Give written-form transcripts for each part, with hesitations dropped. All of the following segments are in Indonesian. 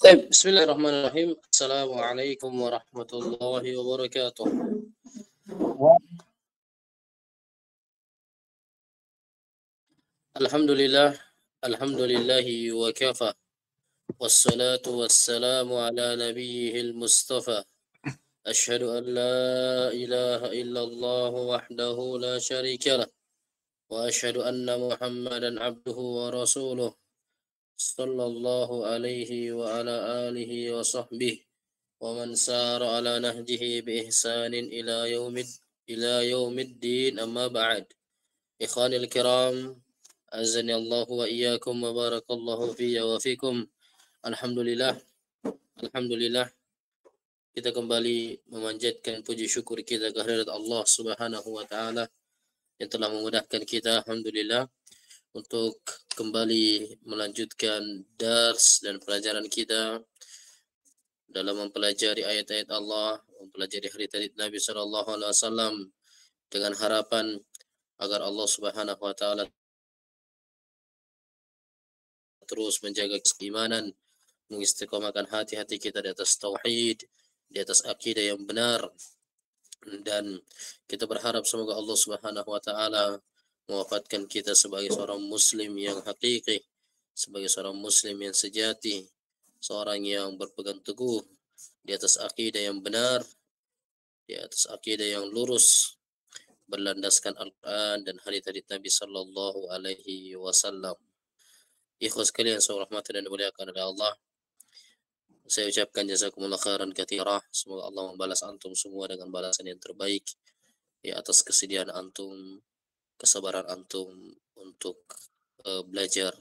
Bismillahirrahmanirrahim. Assalamualaikum warahmatullahi wabarakatuh. Alhamdulillah, alhamdulillahi wa kafa. Wassalatu wassalamu ala nabiyyihil mustafa. Ashhadu an la ilaha illallah wahdahu la syarika lah. Wa ashhadu anna Muhammadan abduhu wa rasuluh. Sallallahu alaihi wa ala alihi wa sahbihi. Wa man sara ala nahjihi bi ihsanin ila yaumiddin amma ba'd. Ikhwanil kiram, azani Allah wa iyyakum wa barakallahu fiyya wa fikum. Alhamdulillah, alhamdulillah kita kembali memanjatkan puji syukur kita kehadirat Allah Subhanahu wa taala yang telah memudahkan kita, alhamdulillah, untuk kembali melanjutkan dars dan pelajaran kita dalam mempelajari ayat-ayat Allah, mempelajari hadits Nabi sallallahu alaihi wasallam dengan harapan agar Allah Subhanahu wa taala terus menjaga keimanan, mengistiqomahkan hati-hati kita di atas tauhid, di atas akidah yang benar, dan kita berharap semoga Allah Subhanahu wa taala mewafatkan kita sebagai seorang muslim yang hakiki, sebagai seorang muslim yang sejati, seorang yang berpegang teguh di atas akidah yang benar, di atas akidah yang lurus, berlandaskan Al-Quran dan hadits Nabi sallallahu alaihi wasallam. Ikhwas sekalian, saya rahmati dan dimuliakan oleh Allah. Saya ucapkan jazakumullah khairan katsira. Semoga Allah membalas antum semua dengan balasan yang terbaik ya atas kesediaan antum, kesabaran antum untuk belajar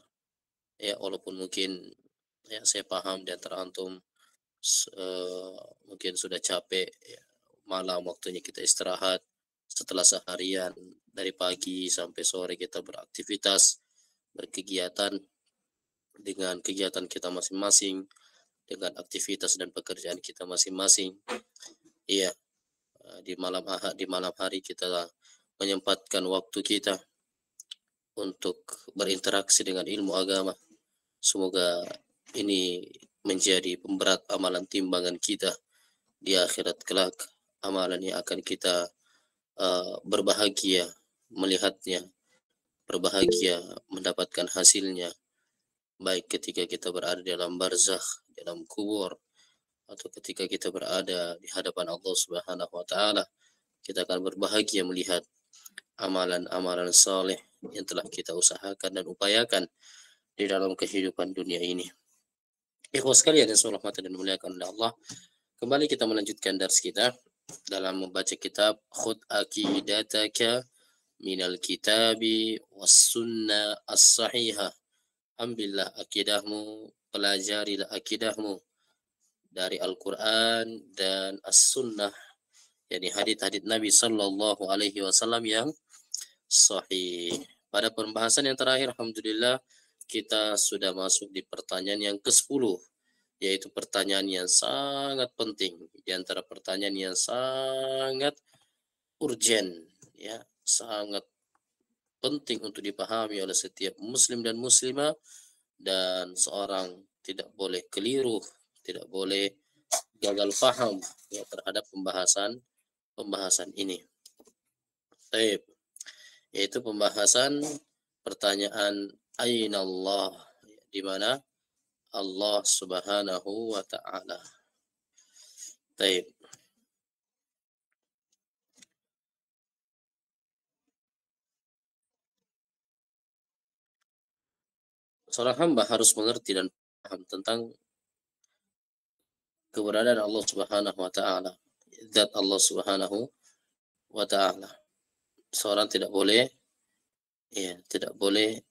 ya, walaupun mungkin ya saya paham di antara antum mungkin sudah capek ya, malam waktunya kita istirahat setelah seharian dari pagi sampai sore kita beraktivitas, berkegiatan dengan kegiatan kita masing-masing, dengan aktivitas dan pekerjaan kita masing-masing. Iya, di malam hari kita menyempatkan waktu kita untuk berinteraksi dengan ilmu agama. Semoga ini menjadi pemberat amalan timbangan kita di akhirat kelak, amalan yang akan kita berbahagia melihatnya, berbahagia mendapatkan hasilnya, baik ketika kita berada dalam barzakh, dalam kubur, atau ketika kita berada di hadapan Allah Subhanahu wa taala, kita akan berbahagia melihat amalan-amalan saleh yang telah kita usahakan dan upayakan di dalam kehidupan dunia ini. Ikhwas sekalian yang saya hormati dan dimuliakan oleh Allah, kembali kita melanjutkan dars kita dalam membaca kitab Khud Aqidataka minal kitabi was sunnah as-sahihah. Ambillah akidahmu, pelajarilah akidahmu dari Al-Quran dan As-Sunnah, yakni hadits-hadits Nabi Sallallahu Alaihi Wasallam yang sahih. Pada pembahasan yang terakhir, alhamdulillah, kita sudah masuk di pertanyaan yang ke-10, yaitu pertanyaan yang sangat penting, di antara pertanyaan yang sangat urgent, ya, sangat penting untuk dipahami oleh setiap muslim dan muslimah, dan seorang tidak boleh keliru, tidak boleh gagal paham ya terhadap pembahasan ini. Baik, yaitu pembahasan pertanyaan aina Allah, di mana Allah Subhanahu wa taala. Baik. Seorang hamba harus mengerti dan paham tentang keberadaan Allah Subhanahu wa taala, zat Allah Subhanahu wa taala. Seorang tidak boleh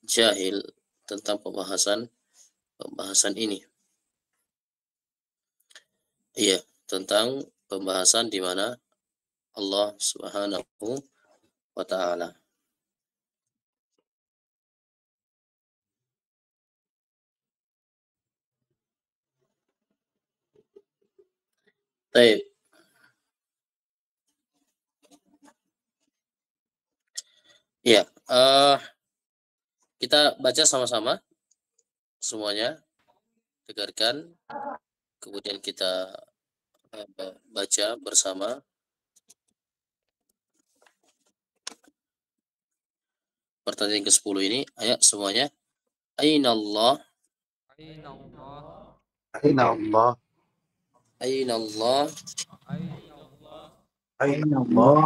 jahil tentang pembahasan ini. Iya, tentang pembahasan di mana Allah Subhanahu wa taala. Baik. Ya, Kita baca sama-sama semuanya, dengarkan, kemudian kita baca bersama. Pertanyaan ke-10 ini, ayat semuanya. Aina Allah? Aina Allah? Aina Allah? Aina Allah? Aina Allah?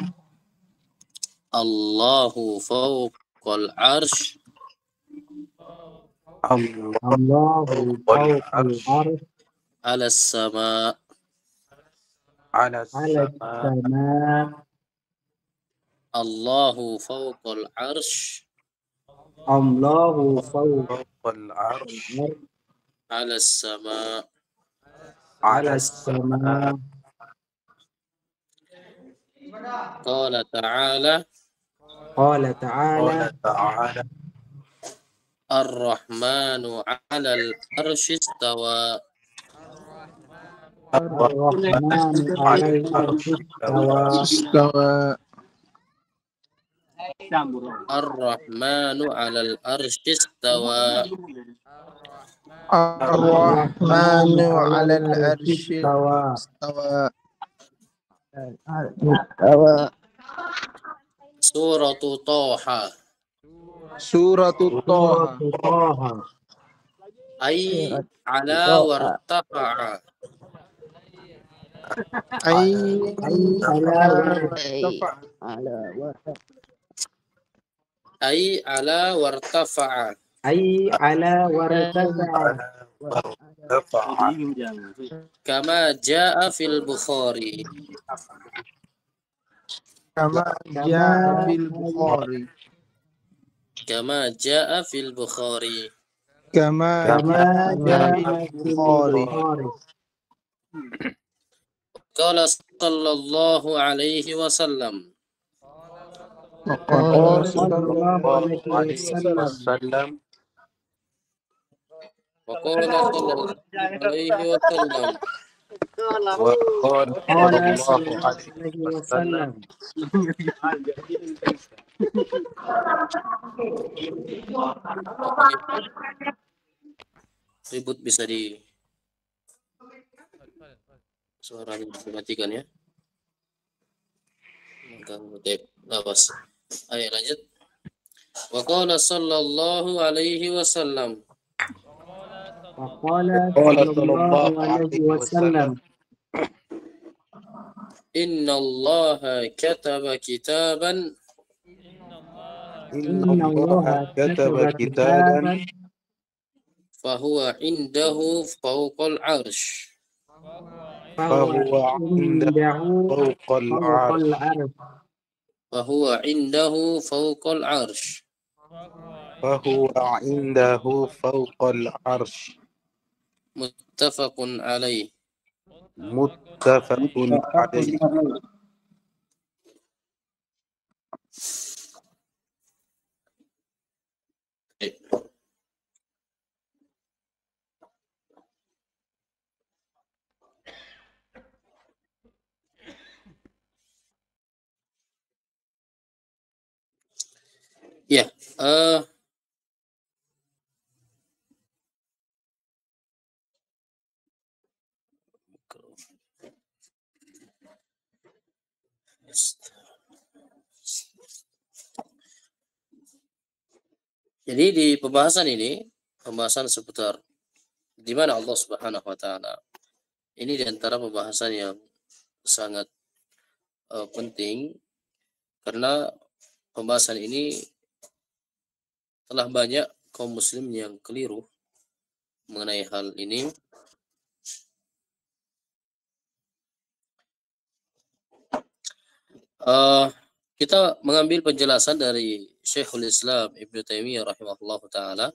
Allahu fawqal arsh. Allahu fawqal arsh Ala sama. ala sama. Allahu fawqal arsh. Allahu fawqal arsh Ala sama. ala sama. Qala ta'ala. Qala ta'ala Ar-Rahmanu 'alal arsy istawa. Ar-Rahmanu 'alal arsy istawa. Ar-Rahmanu 'alal arsy istawa. Ar-Rahmanu 'alal arsy istawa. Suratu Thaha. Suratul Thaha. Ay ala wartafa'a. Ay Ala wartafa'a. Ay ala wartafa'a. Kama jaa fil Bukhari. Kama jaa fil Bukhari. Kama jaa fil Bukhari. Kama jaa fil Bukhari. Qala sallallahu alaihi wasallam. Qala sallallahu alaihi wasallam. Wa qala sallallahu alaihi wasallam. Qala sallallahu alaihi wasallam. Ribut bisa di suara dimatikan ya. Mengganggu tape. Awas. Ayo lanjut. Wa qala sallallahu alaihi wasallam. Qala sallallahu alaihi wasallam. Inna Allaha kataba kitaban. Inna Allaha kataba kitaban. Fahuwa indahu fawqal arsh. Fahuwa indahu fawqal arsh. Fahuwa indahu fawqal arsh. Fahuwa indahu fawqal arsh. Muttafaqun alaih. Muttafaqun alaih. Ya, jadi di pembahasan ini, pembahasan seputar di mana Allah Subhanahu wa taala. Ini di antara pembahasan yang sangat penting karena pembahasan ini telah banyak kaum muslim yang keliru mengenai hal ini. Kita mengambil penjelasan dari Syekhul Islam Ibnu Taimiyah rahimahullah taala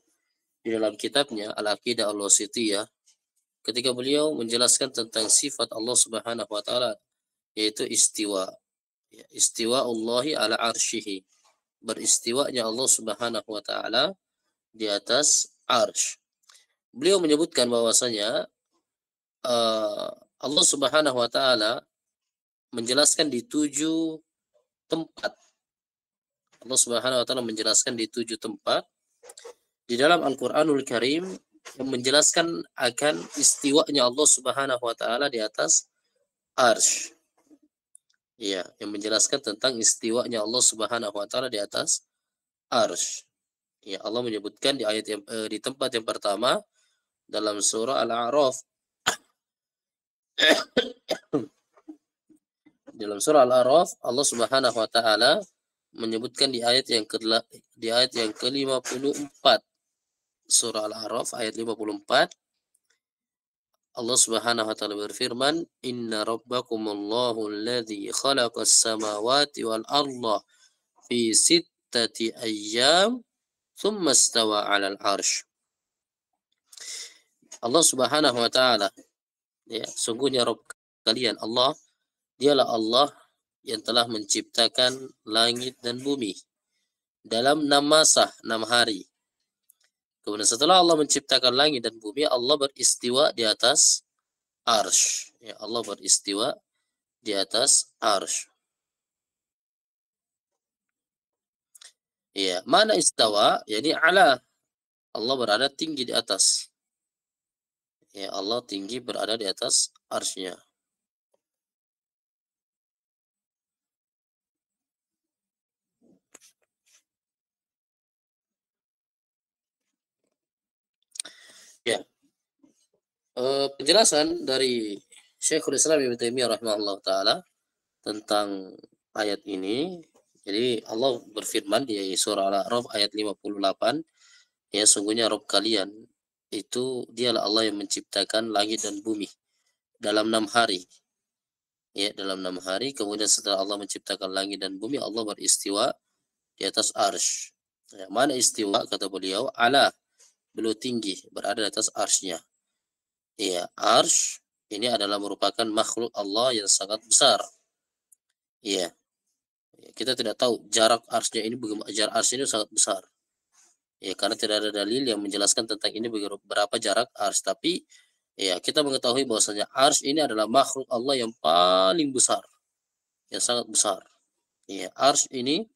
di dalam kitabnya Al-Aqidah Al-Wasithiyah ketika beliau menjelaskan tentang sifat Allah Subhanahu wa taala yaitu istiwa. Istiwa Allahi ala arsyihi. Beristiwanya Allah Subhanahu wa taala di atas arsy. Beliau menyebutkan bahwasanya Allah Subhanahu wa taala menjelaskan di 7 tempat. Allah Subhanahu wa taala menjelaskan di 7 tempat di dalam Al-Qur'anul Karim yang menjelaskan akan istiwanya Allah Subhanahu wa taala di atas arsy. Ya, yang menjelaskan tentang istiwanya Allah Subhanahu wa taala di atas arsy. Ya, Allah menyebutkan di ayat yang, di tempat yang pertama dalam surah Al-A'raf. Dalam surah Al-A'raf Allah Subhanahu wa taala menyebutkan di ayat yang ke-54. Surah Al-A'raf ayat 54. Allah Subhanahu wa taala berfirman, "Inna rabbakumullahu alladzi khalaqas samawati wal arda fi sittati ayyam tsumma istawa 'alal 'arsy." Allah Subhanahu wa taala, ya, sungguhnya Rabb kalian Allah, dialah Allah yang telah menciptakan langit dan bumi dalam 6 masa, 6 hari. Kemudian setelah Allah menciptakan langit dan bumi, Allah beristiwa di atas arsy. Ya, Allah beristiwa di atas arsy. Ya, mana istawa? Jadi ala. Allah berada tinggi di atas. Ya, Allah tinggi berada di atas arsy-Nya. Ya. Penjelasan dari Syekhul Islam Ibnu Taimiyah rahimahullah taala tentang ayat ini. Jadi Allah berfirman di surah Al-A'raf ayat 58, ya, sungguhnya Rabb kalian itu dialah Allah yang menciptakan langit dan bumi dalam 6 hari. Ya, dalam 6 hari. Kemudian setelah Allah menciptakan langit dan bumi, Allah beristiwa di atas arsy. Ya, mana istiwa? Kata beliau, ala, beliau tinggi, berada di atas arsy-Nya. Ya, arsy ini adalah merupakan makhluk Allah yang sangat besar. Ya, kita tidak tahu jarak arsy-Nya ini bagaimana. Jarak arsy ini sangat besar. Ya, karena tidak ada dalil yang menjelaskan tentang ini berapa jarak arsy. Tapi ya, kita mengetahui bahwasanya arsy ini adalah makhluk Allah yang paling besar, yang sangat besar. Ya, arsy ini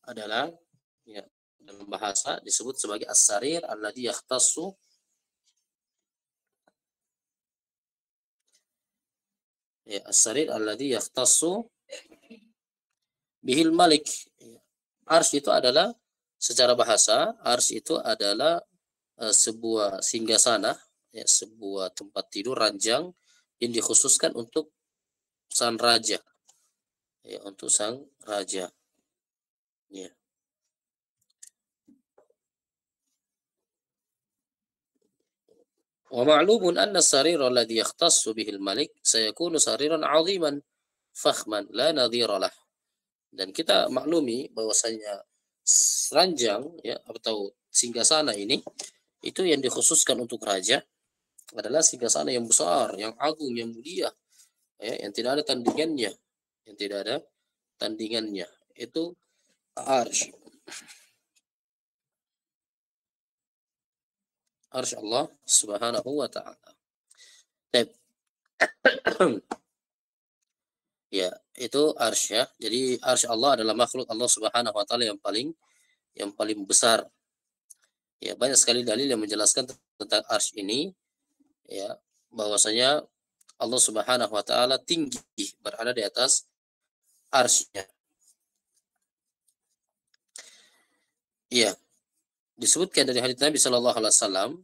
adalah, ya, dalam bahasa disebut sebagai as-sarir alladzi yakhtassu ya, as-sarir alladzi yakhtassu bihil malik. Arsy itu adalah, secara bahasa, arsy itu adalah sebuah singgasana, ya, sebuah tempat tidur ranjang yang dikhususkan untuk sang raja, ya, untuk sang raja. Ya. Wa ma'lumun anna as-sarir alladhi yakhtassu bihi al-malik sayakunu sariran 'aziman fakhman la nadhira lah. Dan kita maklumi bahwasanya ranjang, ya, atau singgasana ini itu yang dikhususkan untuk raja adalah singgasana yang besar, yang agung, yang mulia, ya, yang tidak ada tandingannya, yang tidak ada tandingannya. Itu arsy. Arsy Allah Subhanahu wa taala. Baik. Ya, itu arsy, ya. Jadi arsy Allah adalah makhluk Allah Subhanahu wa taala yang paling besar. Ya, banyak sekali dalil yang menjelaskan tentang arsy ini, ya, bahwasanya Allah Subhanahu wa taala tinggi, berada di atas arsy-Nya. Iya, disebutkan dari hadits Nabi Shallallahu alaihi wasallam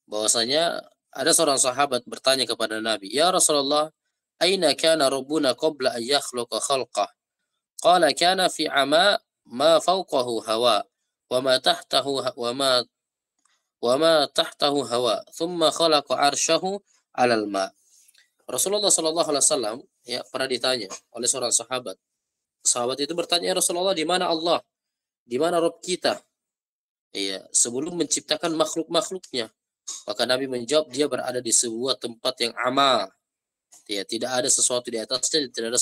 bahwasanya ada seorang sahabat bertanya kepada Nabi, "Ya Rasulullah, aina kana rabbuna qabla an yakhluqa khalqah?" Qala kana fi 'ama ma fawqahu hawa wa ma tahtahu hawa thumma khalaqa 'arsyahu 'alal ma. Rasulullah sallallahu alaihi wasallam, ya, pernah ditanya oleh seorang sahabat. Sahabat itu bertanya, "Ya Rasulullah, di mana Allah? Di mana Rabb kita?" Iya, sebelum menciptakan makhluk-makhluknya. Maka Nabi menjawab, dia berada di sebuah tempat yang ama. Ya, tidak ada sesuatu di atasnya, tidak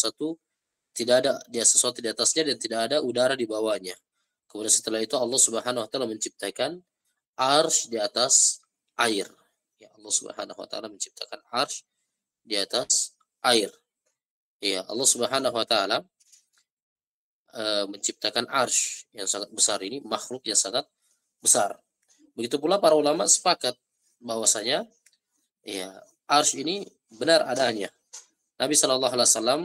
ada dia sesuatu di atasnya dan tidak ada udara di bawahnya. Kemudian setelah itu Allah Subhanahu wa taala menciptakan arsy di atas air. Ya, Allah Subhanahu wa taala menciptakan arsy di atas air. Ya, Allah Subhanahu wa taala menciptakan arsy yang sangat besar ini, makhluk yang sangat besar. Begitu pula para ulama sepakat bahwasanya ya arsy ini benar adanya. Nabi Shallallahu Alaihi Wasallam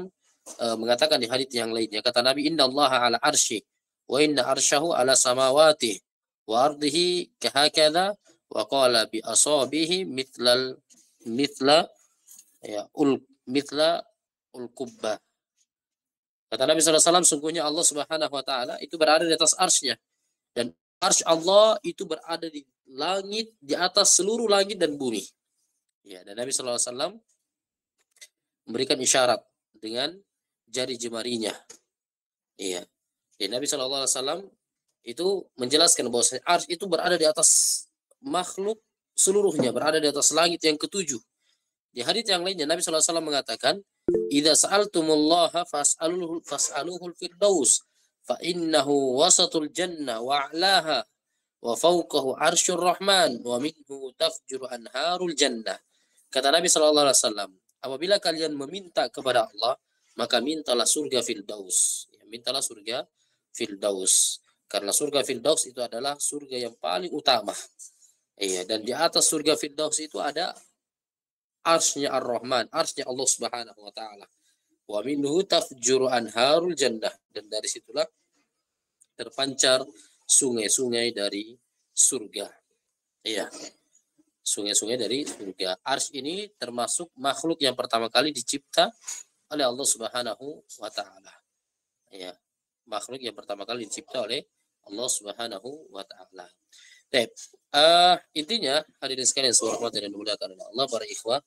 mengatakan di hadits yang lainnya, kata Nabi, Inna Allah ala arsy wa inna arsyahu ala samawati wa ardihi kahakadha wa qala bi asabihi mithla ya mithla kubbah. Kata Nabi SAW, sungguhnya Allah Subhanahu Wa Taala itu berada di atas arsy-Nya, dan arsy Allah itu berada di langit, di atas seluruh langit dan bumi. Ya, dan Nabi SAW memberikan isyarat dengan jari jemarinya. Iya. Dan Nabi SAW itu menjelaskan bahwa arsy itu berada di atas makhluk seluruhnya, berada di atas langit yang ketujuh. Di hadits yang lainnya Nabi SAW mengatakan, "Idza sa'altumullaha fas'aluhul firdaus, fa innahu wasatul jannah wa a'laha wa fawqahu arsyur rahman wa minhu tafjuru anharul jannah." Kata Nabi SAW, apabila kalian meminta kepada Allah, maka mintalah surga Firdaus. Ya, mintalah surga Firdaus. Karena surga Firdaus itu adalah surga yang paling utama. Iya, dan di atas surga Firdaus itu ada arsy-Nya Ar-Rahman, arsy-Nya Allah Subhanahu wa taala. Wa minhu tafjuru anharul jannah, dan dari situlah terpancar sungai-sungai dari surga. Iya. Sungai-sungai dari surga. Arsy ini termasuk makhluk yang pertama kali dicipta oleh Allah Subhanahu wa taala. Ya. Makhluk yang pertama kali dicipta oleh Allah Subhanahu wa taala. Baik, intinya hadirin sekalian rahmati dan dimuliakan oleh Allah, para ikhwah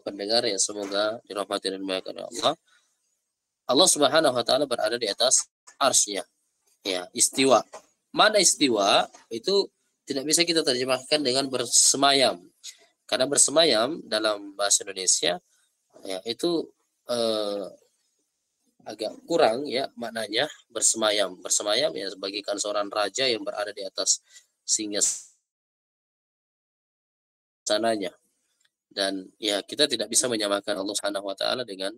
pendengar yang semoga dirahmati dan dimuliakan oleh Allah. Allah Subhanahu wa taala berada di atas arsy-Nya. Ya, istiwa. Mana istiwa itu tidak bisa kita terjemahkan dengan bersemayam. Karena bersemayam dalam bahasa Indonesia ya itu agak kurang ya maknanya bersemayam. Bersemayam ya bagaikan seorang raja yang berada di atas singgasananya. Dan ya kita tidak bisa menyamakan Allah Subhanahu wa taala dengan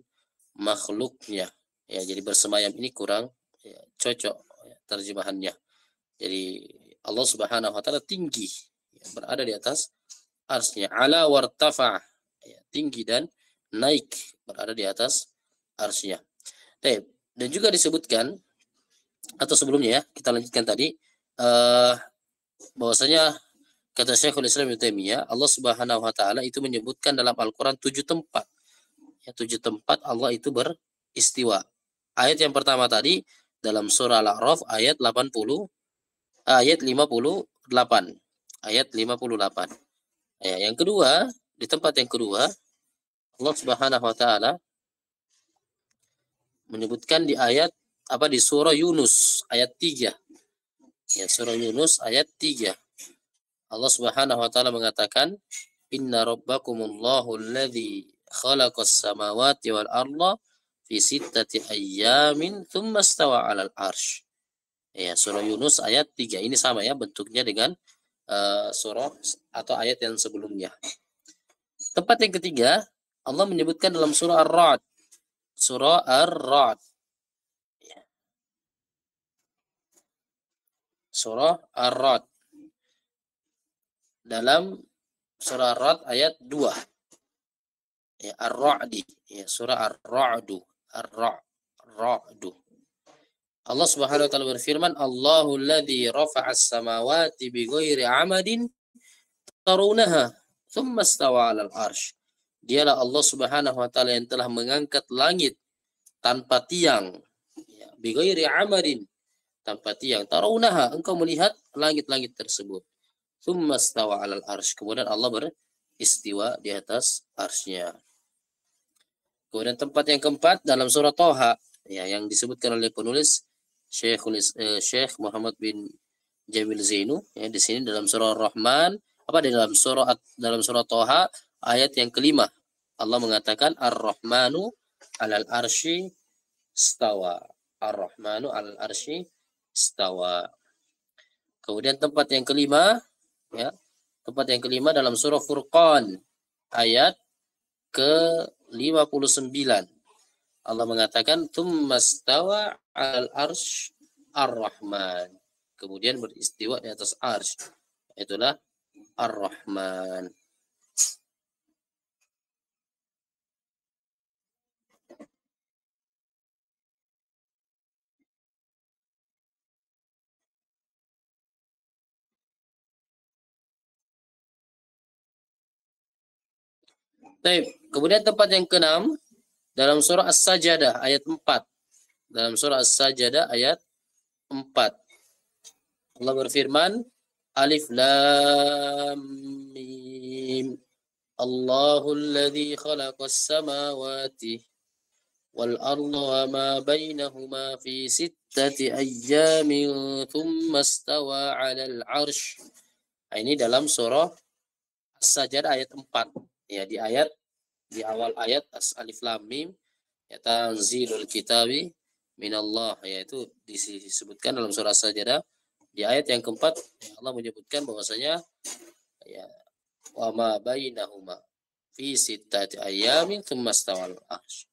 makhluknya. Ya, jadi bersemayam ini kurang ya, cocok ya, terjemahannya. Jadi Allah Subhanahu wa taala tinggi, ya, berada di atas arsy-Nya. Ala wartafa, ya, tinggi dan naik, berada di atas arsy-Nya. Dan juga disebutkan atau sebelumnya ya, kita lanjutkan tadi bahwasanya kata Syekhul Islam Ibnu Taimiyah, Allah Subhanahu wa taala itu menyebutkan dalam Al-Qur'an 7 tempat. Ya, 7 tempat Allah itu beristiwa. Ayat yang pertama tadi dalam surah Al-A'raf ayat 58. Ayat 58. Ya, yang kedua, di tempat yang kedua Allah Subhanahu wa taala menyebutkan di surah Yunus ayat 3. Ya, surah Yunus ayat 3. Allah Subhanahu wa taala mengatakan, "Inna rabbakumullahu alladzi khalaqas samawati wal arda fi sittati ayyamin tsumma istawa 'alal arsy." Ya, surah Yunus ayat 3. Ini sama ya bentuknya dengan surah atau ayat yang sebelumnya. Tempat yang ketiga, Allah menyebutkan dalam surah Ar-Ra'd. Surah Ar-Ra'd. Ya. Surah Ar-Ra'd. Dalam surah Ar-Ra'd ayat 2. Ya, Ar-Ra'di. Ya, surah Ar-Ra'du. Ar-Ra'du. Allah Subhanahu wa taala berfirman, Allahu alladzi rafa'as samawati bighairi 'amadin tarawunaha, tsumma istawa 'alal arsy. Dialah Allah Subhanahu wa taala yang telah mengangkat langit tanpa tiang. Ya, bighairi 'amadin, tanpa tiang. Tarawunaha, engkau melihat langit-langit tersebut. Tsumma istawa 'alal arsy. Kemudian Allah beristiwa di atas arsy-Nya. Kemudian tempat yang keempat dalam surah Thaha ya, yang disebutkan oleh penulis Syekh Muhammad bin Jamil Zainu ya, di sini dalam surah Ar-Rahman dalam surah Thaha ayat yang kelima Allah mengatakan Ar-Rahmanu 'alal arsy istawa. Ar-Rahmanu 'alal arsy istawa. Kemudian tempat yang kelima ya, dalam surah Furqan ayat ke-59 Allah mengatakan tsummastawa 'alal arsy ar-Rahman. kemudian beristiwa di atas arsy. Itulah Ar-Rahman. Baik, kemudian tempat yang keenam dalam surah As-Sajdah ayat 4. Dalam surah As-Sajdah ayat 4. Allah berfirman, Alif Lam Mim. Allahul ladzi khalaqas samawati wal arda wa ma bainahuma fi sittati ayyamin thumma istawa 'alal 'arsy. Ini dalam surah As-Sajdah ayat 4. Ya, di awal ayat Alif Lam Mim, ya tanzilul kitabi minallah, yaitu disebutkan dalam surah As-Sajdah di ayat yang keempat, ya Allah menyebutkan bahwasanya ya wa ma bainahuma fi sittati ayyamin tsumma stawal arsy.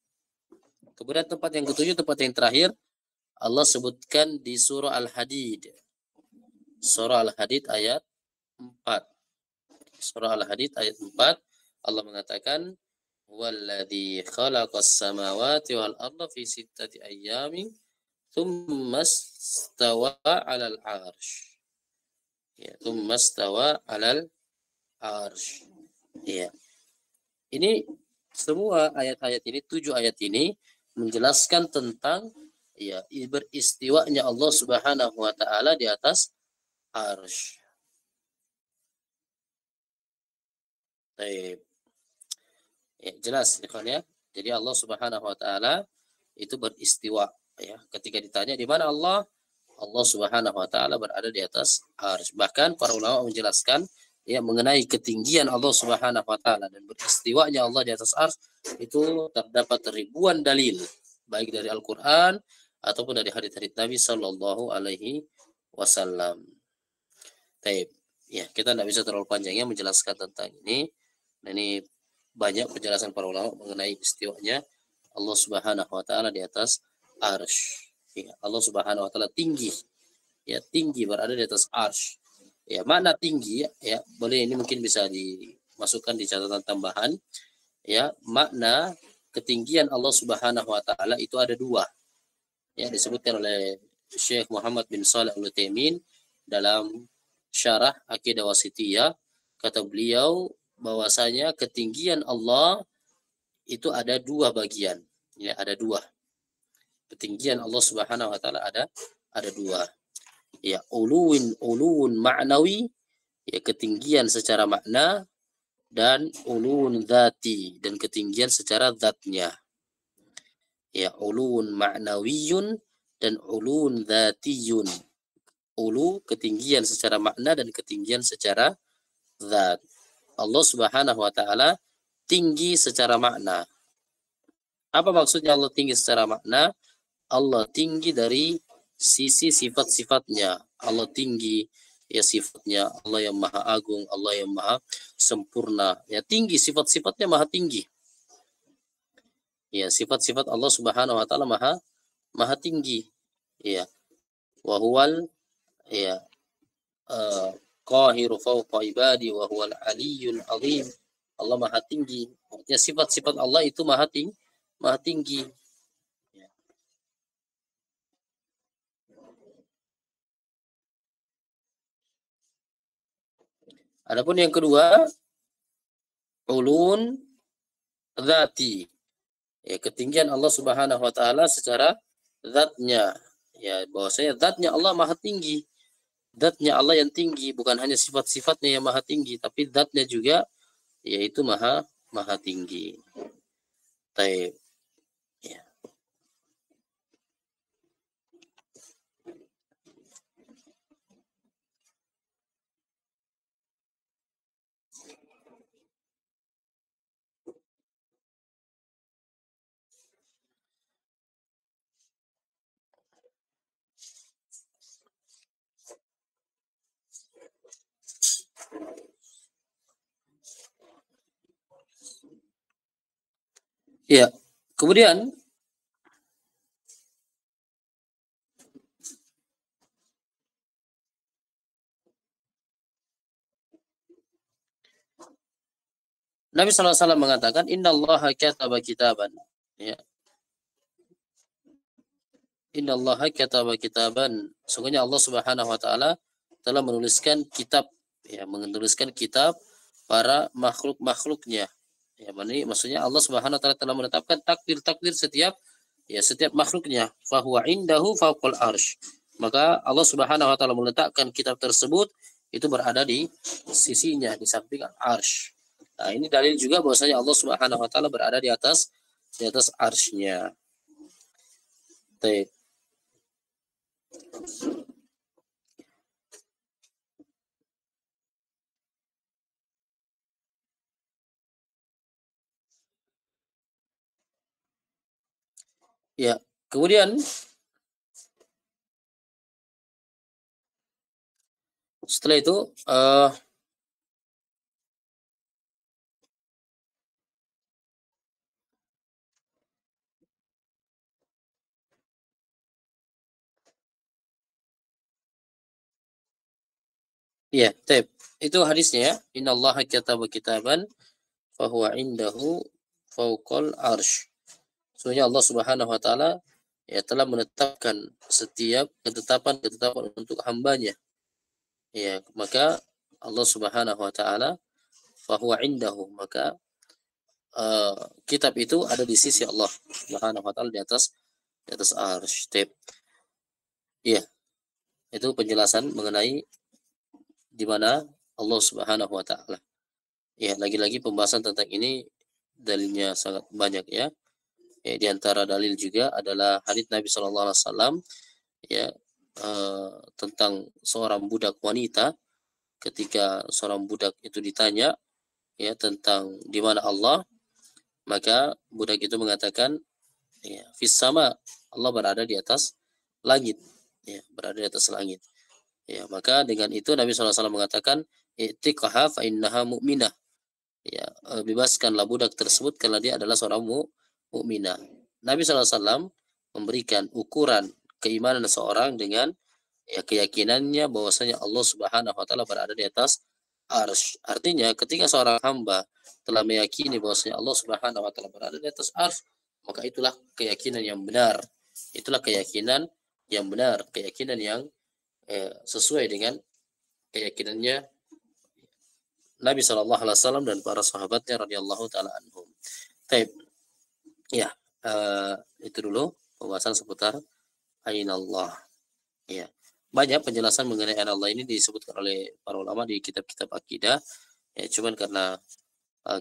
Kemudian tempat yang ketujuh, tempat yang terakhir, Allah sebutkan di surah Al-Hadid. Surah Al-Hadid ayat 4. Surah Al-Hadid ayat 4, Allah mengatakan, "Walladzi khalaqas samawati wal arda fi sittati ayyamin tsumma stawa 'alal 'arsy." Ya, tsumma stawa 'alal 'arsy. Ya. Ini semua ayat-ayat ini, 7 ayat ini menjelaskan tentang ya beristiwanya Allah Subhanahu wa taala di atas arsy. Baik. Ya, jelas ya. Jadi Allah Subhanahu wa taala itu beristiwa ya. Ketika ditanya di mana Allah, Allah Subhanahu wa taala berada di atas arsy. Bahkan para ulama menjelaskan ya mengenai ketinggian Allah Subhanahu wa taala dan beristiwanya Allah di atas arsy itu terdapat ribuan dalil baik dari Al-Qur'an ataupun dari hadits-hadits Nabi sallallahu alaihi wasallam. Baik. Ya, kita tidak bisa terlalu panjangnya menjelaskan tentang ini. Nah, ini banyak penjelasan para ulama mengenai istiwanya Allah Subhanahu wa taala di atas arsy. Ya, Allah Subhanahu wa taala tinggi. Ya, tinggi berada di atas arsy. Ya, makna tinggi ya, boleh ini mungkin bisa dimasukkan di catatan tambahan. Ya, makna ketinggian Allah Subhanahu wa taala itu ada dua. Ya, disebutkan oleh Syekh Muhammad bin Shalih Al-Utsaimin dalam Syarah Aqidah Wasithiyah, kata beliau bahwasanya ketinggian Allah itu ada dua bagian. Ya, ada dua. Ketinggian Allah Subhanahu wa taala ada dua. Ya, uluwun ma'nawi, ya ketinggian secara makna, dan uluwun dzati, dan ketinggian secara zatnya. Ya, uluwun ma'nawiyun dan uluwun dzatiyun. Ulu ketinggian secara makna dan ketinggian secara zat. Allah Subhanahu wa taala tinggi secara makna. Apa maksudnya Allah tinggi secara makna? Allah tinggi dari sisi sifat-sifatnya. Allah tinggi ya sifatnya, Allah yang maha agung, Allah yang maha sempurna. Ya tinggi, sifat-sifatnya maha tinggi. Ya, sifat-sifat Allah Subhanahu wa taala maha tinggi. Ya. Wa huwal ya qahiru fawqa ibadi wa huwal aliyyul azim. Allah maha tinggi. Artinya sifat-sifat Allah itu maha tinggi. Ya. Adapun yang kedua, ulun dzati. Ya, ketinggian Allah Subhanahu wa taala secara zatnya. Ya, bahwasanya zatnya Allah maha tinggi. Zatnya Allah yang tinggi, bukan hanya sifat-sifatnya yang maha tinggi, tapi zatnya juga yaitu maha tinggi. Taib. Ya. Ya, kemudian Nabi SAW mengatakan, Innallaha kataba kitaban. Ya. Innallaha kataba kitaban. Sungguhnya Allah Subhanahu wa taala telah menuliskan kitab, ya, menuliskan kitab para makhluk-makhluknya. Ya, maksudnya Allah Subhanahu wa taala telah menetapkan takdir-takdir setiap makhluknya. Fahuwa indahu fawqal arsh. Maka Allah Subhanahu wa taala meletakkan kitab tersebut itu berada di sisinya, di samping arsh. Nah, ini dalil juga bahwasanya Allah Subhanahu wa taala berada di atas arsy-Nya. Baik. Ya, kemudian setelah itu ya, itu hadisnya ya. Innallaha kataba kitaban fahuwa indahu fawqal arsh. Sesungguhnya Allah Subhanahu wa taala ya telah menetapkan setiap ketetapan untuk hambanya. Ya, maka Allah Subhanahu wa taala fahuwa indahu, maka kitab itu ada di sisi Allah Subhanahu wa taala di atas arsy. Iya, itu penjelasan mengenai di mana Allah Subhanahu wa taala. Ya, lagi-lagi pembahasan tentang ini dalilnya sangat banyak ya. Ya, di antara dalil juga adalah hadits Nabi Shallallahu alaihi wasallam ya, tentang seorang budak wanita. Ketika seorang budak itu ditanya ya tentang di mana Allah, maka budak itu mengatakan ya, fis sama, Allah berada di atas langit, ya, berada di atas langit. Ya, maka dengan itu Nabi SAW mengatakan, i'tiqaha fa innaha mu'minah. Ya, bebaskanlah budak tersebut karena dia adalah seorang mukminah. Nabi SAW memberikan ukuran keimanan seorang dengan ya keyakinannya bahwasanya Allah Subhanahu wa taala berada di atas arsy. Artinya ketika seorang hamba telah meyakini bahwasanya Allah Subhanahu wa taala berada di atas arsy, maka itulah keyakinan yang benar. Itulah keyakinan yang benar, keyakinan yang sesuai dengan keyakinannya Nabi Shallallahu alaihi wasallam dan para sahabatnya radhiyallahu taala anhum. Baik. Ya, itu dulu pembahasan seputar ainallah. Ya. Banyak penjelasan mengenai ainallah ini disebutkan oleh para ulama di kitab-kitab akidah. Ya, cuman karena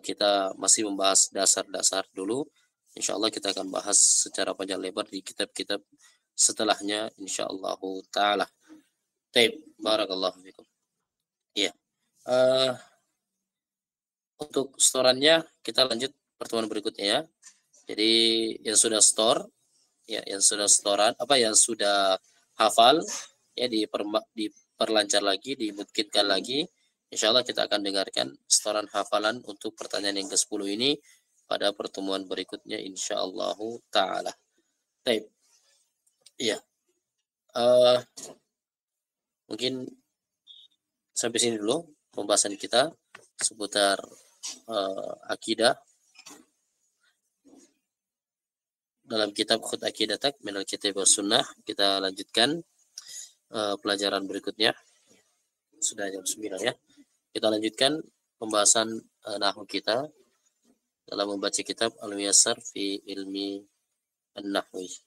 kita masih membahas dasar-dasar dulu, insyaallah kita akan bahas secara panjang lebar di kitab-kitab setelahnya insyaallah taala. Baik, barakallahu fikum. Ya. Untuk storannya kita lanjut pertemuan berikutnya ya. Jadi yang sudah store ya, yang sudah storan yang sudah hafal ya diperlancar lagi, dimungkinkan lagi. Insyaallah kita akan dengarkan setoran hafalan untuk pertanyaan yang ke-10 ini pada pertemuan berikutnya insyaallah taala. Baik. Iya. Mungkin sampai sini dulu pembahasan kita seputar akidah dalam kitab Khut Aqidatak minal Kitab was Sunnah. Kita lanjutkan pelajaran berikutnya. Sudah jam 9 ya. Kita lanjutkan pembahasan nahwu kita dalam membaca kitab Al-Muyassar fi Ilmi An-Nahwi.